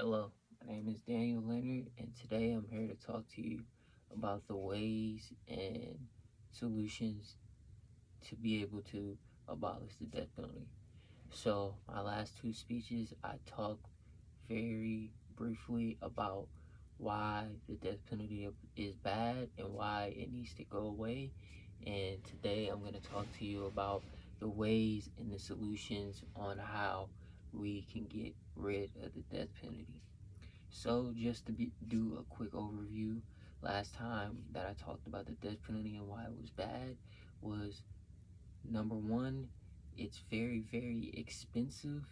Hello, my name is Daniel Leonard, and today I'm here to talk to you about the ways and solutions to be able to abolish the death penalty. So, my last two speeches, I talked very briefly about why the death penalty is bad and why it needs to go away. And today I'm going to talk to you about the ways and the solutions on how we can get rid of the death penalty. So, just to do a quick overview, last time that I talked about the death penalty and why it was bad was number one, it's very, very expensive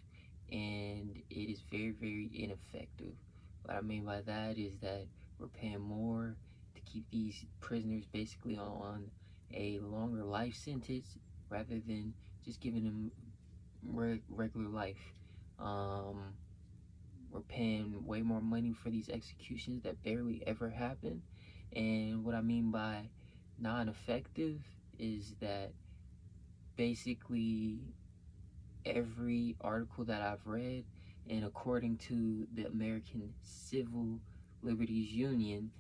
and it is very, very ineffective. What I mean by that is that we're paying more to keep these prisoners basically on a longer life sentence rather than just giving them regular life. Um, we're paying way more money for these executions that barely ever happen. And what I mean by non-effective is that basically every article that I've read, and according to the American Civil Liberties Union,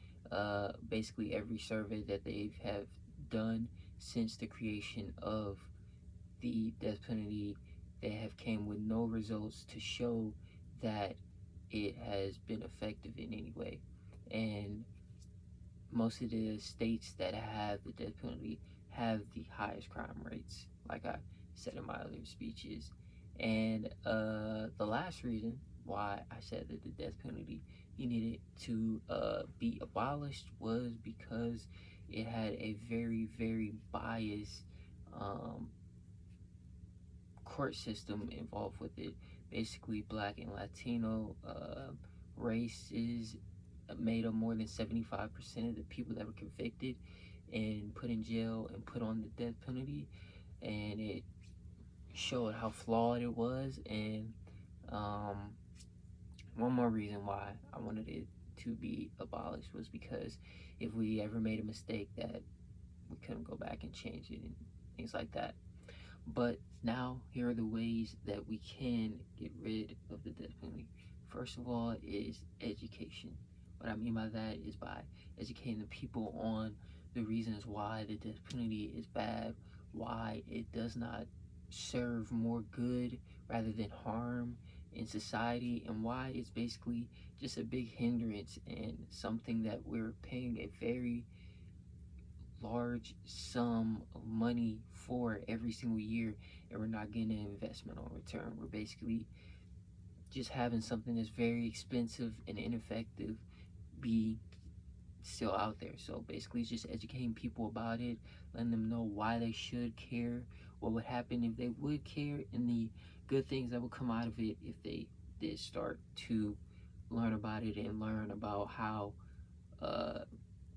basically every survey that they have done since the creation of the death penalty, they have came with no results to show that it has been effective in any way. And most of the states that have the death penalty have the highest crime rates, like I said in my other speeches. And the last reason why I said that the death penalty needed to be abolished was because it had a very, very biased um, court system involved with it. Basically, Black and Latino races made up more than 75% of the people that were convicted and put in jail and put on the death penalty. And it showed how flawed it was. And um, one more reason why I wanted it to be abolished was because if we ever made a mistake, that we couldn't go back and change it and things like that. But now, here are the ways that we can get rid of the death penalty. First of all, is education. What I mean by that is by educating the people on the reasons why the death penalty is bad, why it does not serve more good rather than harm in society, and why it's basically just a big hindrance and something that we're paying a very large sum of money for every single year, and we're not getting an investment on return. We're basically just having something that's very expensive and ineffective be still out there. So basically, it's just educating people about it, letting them know why they should care, what would happen if they would care, and the good things that would come out of it if they did start to learn about it and learn about how uh,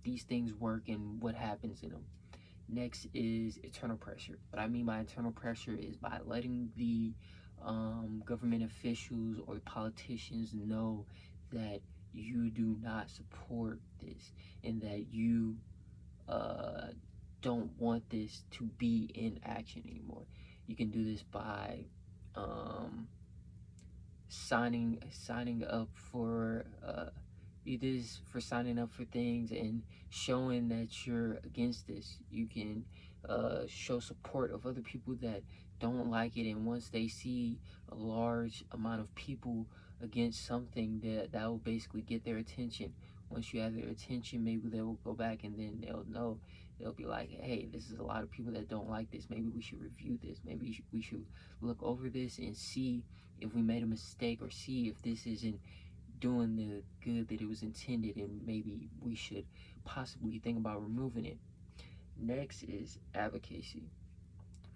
these things work and what happens in them. Next is internal pressure. What I mean by internal pressure is by letting the government officials or politicians know that you do not support this and that you uh, don't want this to be in action anymore. You can do this by um, signing up for signing up for things and showing that you're against this. You can show support of other people that don't like it, and once they see a large amount of people against something, that will basically get their attention. Once you have their attention, maybe they will go back and then they'll be like, hey, this is a lot of people that don't like this. Maybe we should review this. Maybe we should look over this and see if we made a mistake, or see if this isn't doing the good that it was intended, and maybe we should possibly think about removing it. Next is advocacy.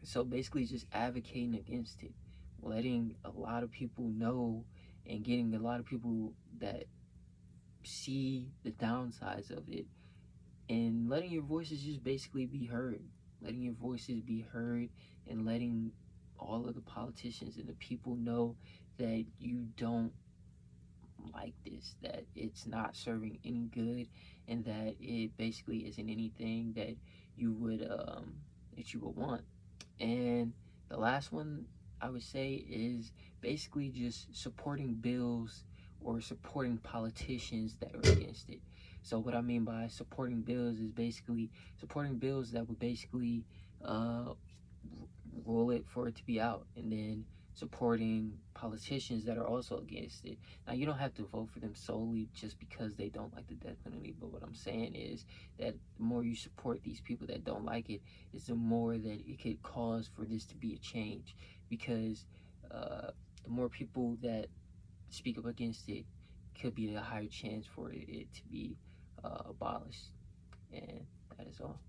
So basically, just advocating against it, letting a lot of people know, and getting a lot of people that see the downsides of it, and letting your voices just basically be heard. Letting your voices be heard, and letting all of the politicians and the people know that you don't like this, that it's not serving any good, and that it basically isn't anything that you would want. And the last one I would say is basically just supporting bills or supporting politicians that are against it. So what I mean by supporting bills is basically supporting bills that would basically uh, rule it for it to be out, and then supporting politicians that are also against it. Now, you don't have to vote for them solely just because they don't like the death penalty, but what I'm saying is that the more you support these people that don't like it, is the more that it could cause for this to be a change, because the more people that speak up against it, could be a higher chance for it to be abolished. And that is all.